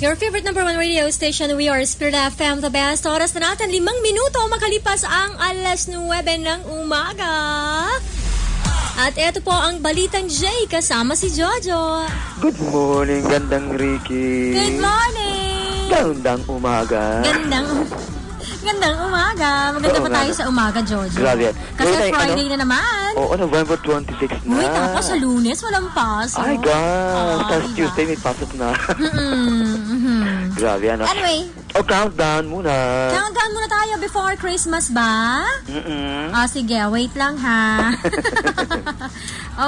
Your favorite number one radio station, we are Spirit FM, the best. Oras na natin, 5 minuto makalipas ang 9 ng umaga. At eto po ang Balitang J kasama si Jojo. Good morning, gandang Ricky. Good morning. Gandang umaga. Gandang umaga. Maganda pa tayo sa umaga, Jojo. Grabe. Kasi Friday na naman. Oo, November 26 na. Uy, tapos sa Lunes, walang pasok. Ay, God. Tapos diba? Tuesday, may pasok na. Grabe, ano? Anyway. Countdown muna. Countdown muna tayo before Christmas ba? Sige, wait lang ha.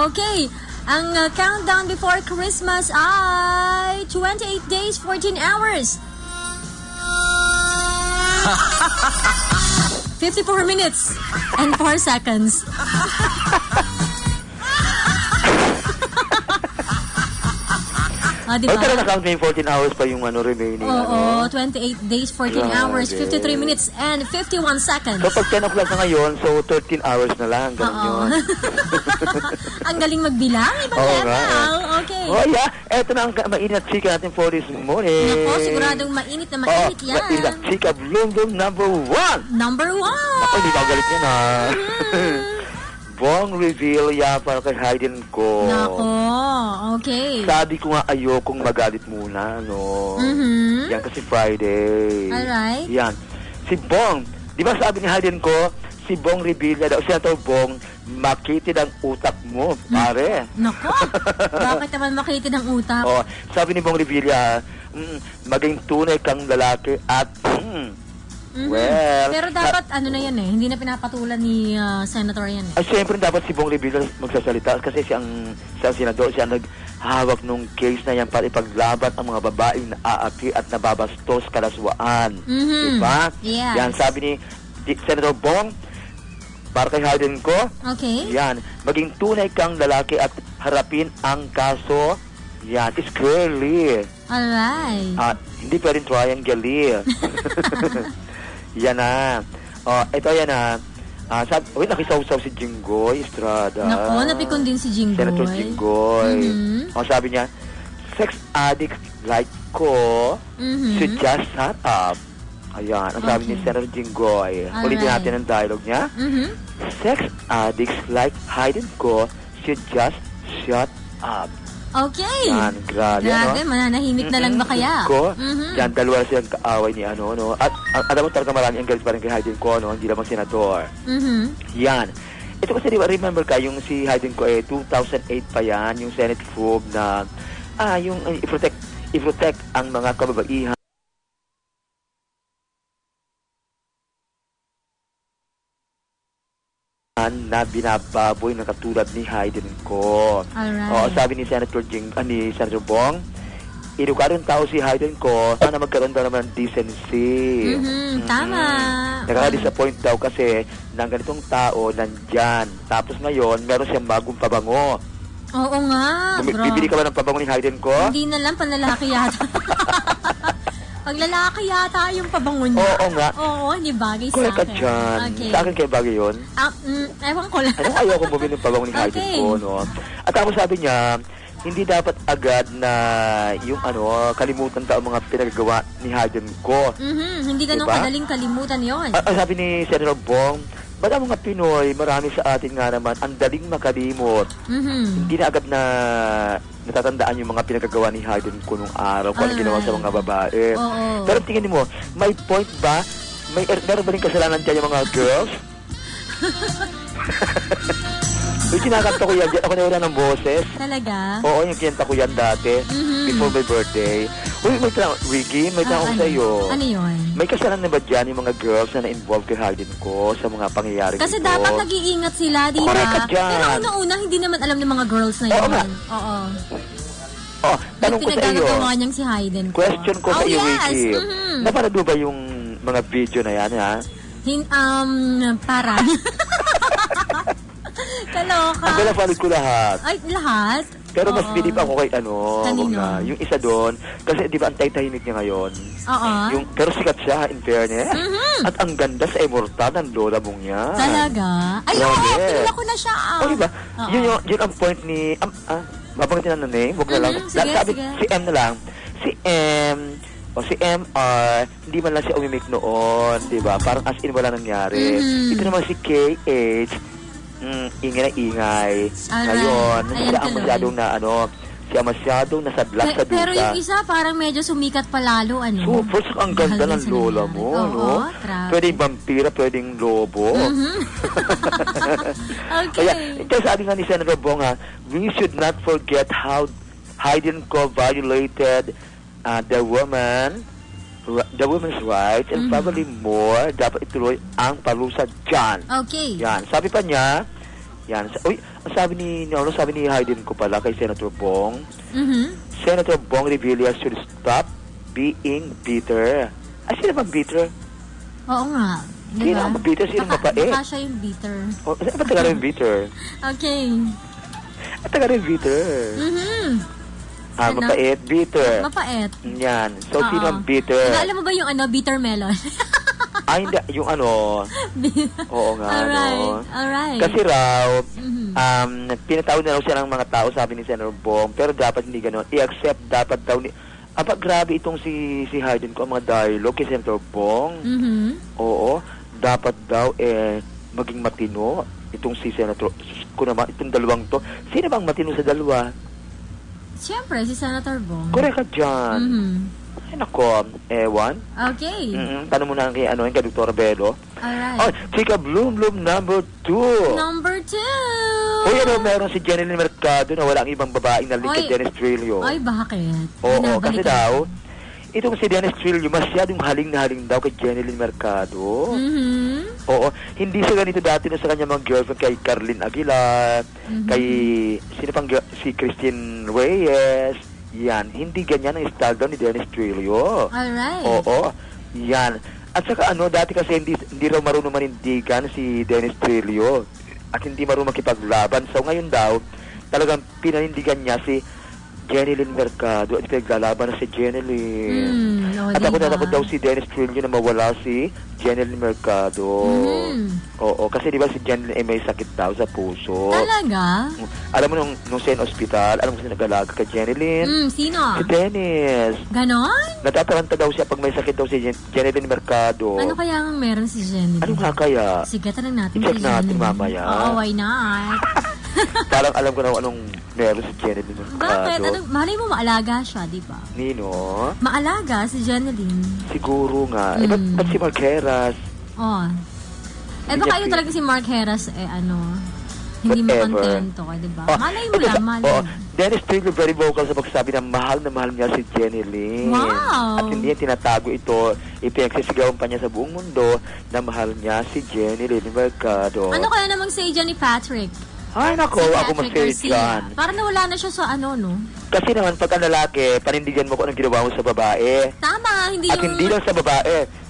Okay. Ang countdown before Christmas ay 28 days, 14 hours. 54 minutes and 4 seconds. Diba? Pero na-count na yung 14 hours pa yung remaining. Oo, 28 days, 14 hours, 53 minutes, and 51 seconds. So, pag 10 o'clock na ngayon, so 13 hours na lang. Ganun yun. Ang galing magbilang. Ibang level. Okay. Oh, yeah. Eto na ang mainit na chika natin for this morning. Nako, siguradong mainit na mainit yan. Mainit na chika, Bloom number 1. Number 1. Ako, hindi magalit yan, ha. Bong reveal yan para kay Hayden ko. Nako, okay. Sabi ko nga ayokong magalit muna, no? Yan kasi Friday. Alright. Yan. Si Bong, di ba sabi ni Hayden ko, si Bong reveal na daw, Senator Bong, makitid ang utak mo, pare. Nako, bakit naman makitid ang utak? Oh, sabi ni Bong Revilla, maging tunay kang lalaki at well, pero dapat na yan eh, hindi na pinapatulan ni Senator yan eh. Ay, siyempre dapat si Bong Revilla magsasalita kasi siyang senador, siya naghawak nung case na yan para ipaglaban ang mga babaeng naaaki at nababastos kalaswaan. Diba? Yes. Yan, sabi ni Senator Bong, para kay Hayden ko, okay. Yan, maging tunay kang lalaki at harapin ang kaso. Yan, squarely. Alright. Hindi pwedeng triangle. Yan na. Ito yan na. Nakisaw-saw si Jinggoy Estrada. Nako, napikon din si Jinggoy. Senator Jinggoy. Sabi niya, sex addict like ko should just shut up. Ayan, ang sabi ni Senator Jinggoy. Ulitin natin ang dialogue niya. Sex addicts like Hayden ko should just shut up. Okay. Yan, grabe, mananahimik na lang ba kaya? Yan, dalawa silang kaaway ni no? At alam mo talaga marami ang galit pa rin kay Hayden ko, no? Hindi naman senador. Yan. Ito kasi, remember ka, yung si Hayden ko 2008 pa yan, yung Senate probe na, yung i-protect ang mga kababaihan na binababoy na katulad ni Hayden ko. Alright. Sabi ni Senator Bong, edukadong tao si Hayden ko, sana magkaroon daw naman ng decency. Tama. Nakaka-disappoint daw kasi ng ganitong tao nandyan. Tapos ngayon, meron siyang bagong pabango. Oo nga, bro. Bibili ka ba ng pabango ni Hayden ko? Hindi na lang, panlalaki yata. Pag lalaki yata yung pabango niya. Oo nga. Oo, hindi bagay sa Correct akin. ka dyan. Okay. Sa akin kayo bagay yun? Ewan ko lang. Ayoko bumili ng pabango ni Hayden ko, no? At tapos sabi niya, hindi dapat agad na yung kalimutan ang mga pinagagawa ni Hayden ko. Hindi ganun kadaling kalimutan yon. Sabi ni Senator Bong, ba't ang mga Pinoy, marami sa atin nga naman, ang daling makalimot. Hindi na agad na natatandaan yung mga pinagagawa ni Hayden ko nung araw kung ano ginawa sa mga babae. Pero tingin mo, may point ba? Meron ba rin kasalanan dyan yung mga girls? Yung kinakanta ko yan, ako na wala ng boses. Talaga? Oo, yung kinanta ko yan dati, before my birthday. Uy, Ricky, may tanong ko sa'yo. Ano yun? May kasalanan na ba dyan yung mga girls na na-involve kay Hayden ko sa mga pangyayari Kasi dapat nag-iingat sila, di ba? Correct ka dyan. Pero una-una, hindi naman alam ng mga girls na yun. Oo. Tanong ko sa iyo. Pinagagawa niyang si Hayden ko. Question ko sa iyo, Ricky. Napanood mo ba yung mga video na yan, ha? Parang. Kaloka. Ang napanood ko lahat. Ay, lahat? Pero mas believe ako kay Kanino? yung isa doon. Kasi di ba ang tahimik niya ngayon? Oo. Pero sikat siya, in fairness. At ang ganda sa immortal ng lola mong yan. Talaga? Ay, kilala ko na siya. Diba? Yun ang point ni... babanggitin na name, huwag na lang. Sige. Si M na lang. Si Si M, o si MR, hindi man lang siya umimik noon, di ba? Parang as in wala nangyari. Ito naman si KH, ingay na ingay. Ngayon, siya ang masyadong na siya masyadong nasadlak sa duda. Pero yung isa parang medyo sumikat palalo, Super, ang ganda ng lola mo, Oo, Pwedeng vampira, pwedeng lobo. Okay. Kaya sabi nga ni Senator Bong, we should not forget how Hayden Co violated the woman's rights and probably more. Dapat ituloy ang parusa dyan. Okay. Yan. Sabi pa niya, sabi ni Hayden ko pala kay Senator Bong, Senator Bong Revilla should stop being bitter. Sino bang bitter? Oo nga. Sino ang bitter? Sino mapait? Baka siya yung bitter. Saan ba taga rin bitter? Okay. Taga rin bitter. Mapait, bitter. Mapait. Yan. So, sino ang bitter? Alam mo ba yung bitter melon? Hindi. Yung oo nga, Alright. Kasi raw, pinatawag na raw siya ng mga tao, sabi ni Senator Bong, pero dapat hindi gano'n. I-accept dapat daw grabe itong si Hayden ko, ang mga dialogue kay Senator Bong. Oo. Dapat daw, maging matino itong si Senator, ko naman, itong dalawang to. Sino bang matino sa dalawa? Siyempre, si Senator Bong. Correct ka dyan. Ay, nako, ewan. Okay. Tanong mo na kay kay Dr. Bello. Alright. Chika Bloom number 2. Number 2. Uy, meron si Jeneline Mercado na wala ang ibang babaeng nalik kay Dennis Trillo. Ay, bakit? Oo, kasi daw, itong si Dennis Trillo, masyadong haling na haling daw kay Jeneline Mercado. Oo, hindi siya ganito dati na sa kanya mga girlfriend kay Carlin Aguilar, kay sino pang si Christine Reyes. Yan, hindi ganyan ang style daw ni Dennis Trillo. Alright. Oo, yan. At saka dati kasi hindi raw marunong manindigan si Dennis Trillo at hindi marunong makipaglaban. So ngayon daw, talagang pinanindigan niya si Jeneline Mercado at pinaglalaban na si Jeneline. At ako natakot daw si Dennis Trillo na mawala si Jeneline Mercado. Oo, kasi di ba si Jeneline may sakit daw sa puso. Talaga? Alam mo nung Sen Hospital, alam mo kasi nag-alaga kay Jeneline? Sino? Si Dennis. Ganon? Natataranta daw siya pag may sakit daw si Jeneline Mercado. Ano kaya ang meron si Jeneline? Ano nga kaya? Sige, tanong natin I-check natin mamaya. Oo, why not? Parang alam ko na anong meron si Jeneline Mercado. Bakit? Malay mo maalaga siya, di ba? Nino? Maalaga si Jeneline. Siguro nga. Ba't si Mark Heras? Baka yun talaga si Mark Heras, hindi makontento ka, di ba? Malay mo lang, malay mo. Dennis Trillo very vocal sa pagsabi na mahal niya si Jeneline. Wow! At hindi niya tinatago ito. Ipinagsisigawan pa niya sa buong mundo na mahal niya si Jeneline Mercado. Ano kaya namang say dyan ni Patrick? Ay, nako, ako mag-say dyan. Parang nawala na siya sa no? Kasi naman, pagka lalaki, panindigan mo kung anong ginawa mo sa babae. Tama, At hindi lang sa babae.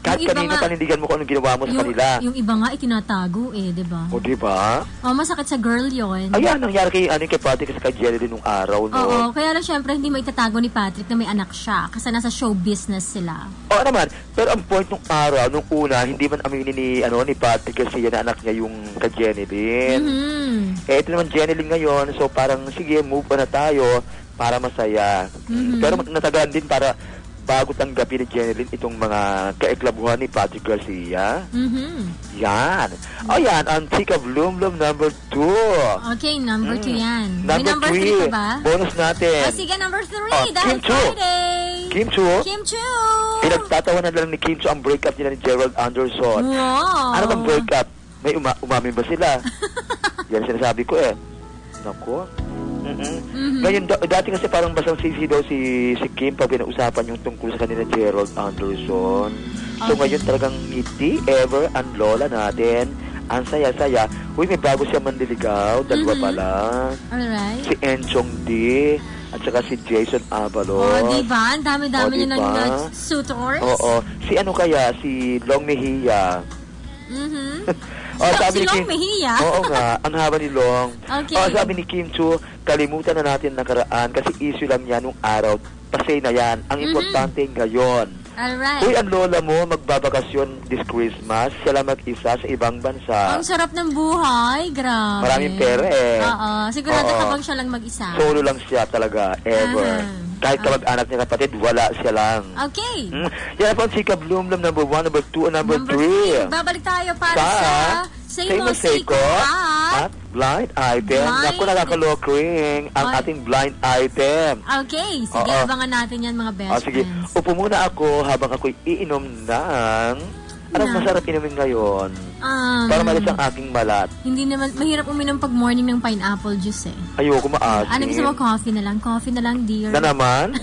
Kahit kanina, panindigan mo kung anong ginawa mo sa kanila. Yung iba nga, itinatago di ba? O, di ba? Masakit sa girl yon. Ayan, nangyari kay Patrick kasi kay Jeneline nung araw, no? Oo, kaya lang syempre, hindi maitatago ni Patrick na may anak siya kasi nasa show business sila. Oo naman, pero ang point nung araw, nung una, hindi man aminin ni Patrick kasi na anak niya yung kay Jeneline. Ito naman Jeneline ngayon, so parang, sige, move on na tayo para masaya. Pero natagalan din para bago tanggapin ni Jeneline itong mga kaiklabuhan ni Patrick Garcia. Yan. Yan, ang Chika Bloom number 2. Okay, number 2 yan. Number 3 pa ba? Bonus natin. Sige, number 3. Dahil Friday. Kim Chu. Pinagtatawanan lang ni Kim Chu ang breakup nila ni Gerald Anderson. Wow. Ano bang breakup? May umamin ba sila? Yan sinasabi ko Naku. Ngayon, dati kasi parang basang sisi daw si Kim pag pinausapan yung tungkol sa kanila Gerald Anderson. So ngayon talagang ngiti, ever, ang lola natin. Ang saya-saya. Uy, may bago siya manliligaw. Dalawa pala. Alright. Si Enchong D. At saka si Jason Avalon. Diba? Ang dami-dami niya ng suitors. Oo. Si si Long Mejia. Sabi ni Long Mejia? Oo nga, ang haba ni Long. Okay. Sabi ni Kim Chu, kalimutan na natin nakaraan kasi issue lang yan nung araw. Pasay na yan. Ang importante ngayon. Alright. Uy, ang lola mo magbabakasyon this Christmas. Siya lang mag-isa sa ibang bansa. Ang sarap ng buhay. Grabe. Maraming pera Oo. Sigurado ka bang siya lang mag-isa? Solo lang siya talaga, ever. Kahit kamag-anak niya kapatid, wala siya lang. Okay. Yan po ang Chika Bloom number 1, number 2, and number 3. Babalik tayo para sa Say No Seiko at Blind Item. Naku, nakakaloking ang ating blind item. Okay, sige, abangan natin yan mga best sige. friends. Upo muna ako habang ako'y iinom ng... Anong masarap inumin ngayon? Para malis ang aking balat. Hindi naman, mahirap uminom pag morning ng pineapple juice eh. Ayoko maasim. Ano gusto mo? Coffee na lang. Coffee na lang, dear. Na naman?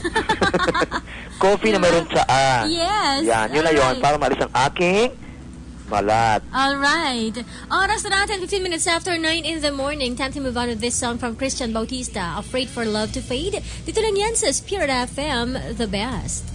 Coffee na mayroon tsaa. Yes. Yan, yun na yun. Para malis ang aking balat. Alright. Oras na natin, 15 minutes after 9 in the morning. Time to move on to this song from Christian Bautista, Afraid for Love to Fade. Dito lang yan sa Spirit FM, the best.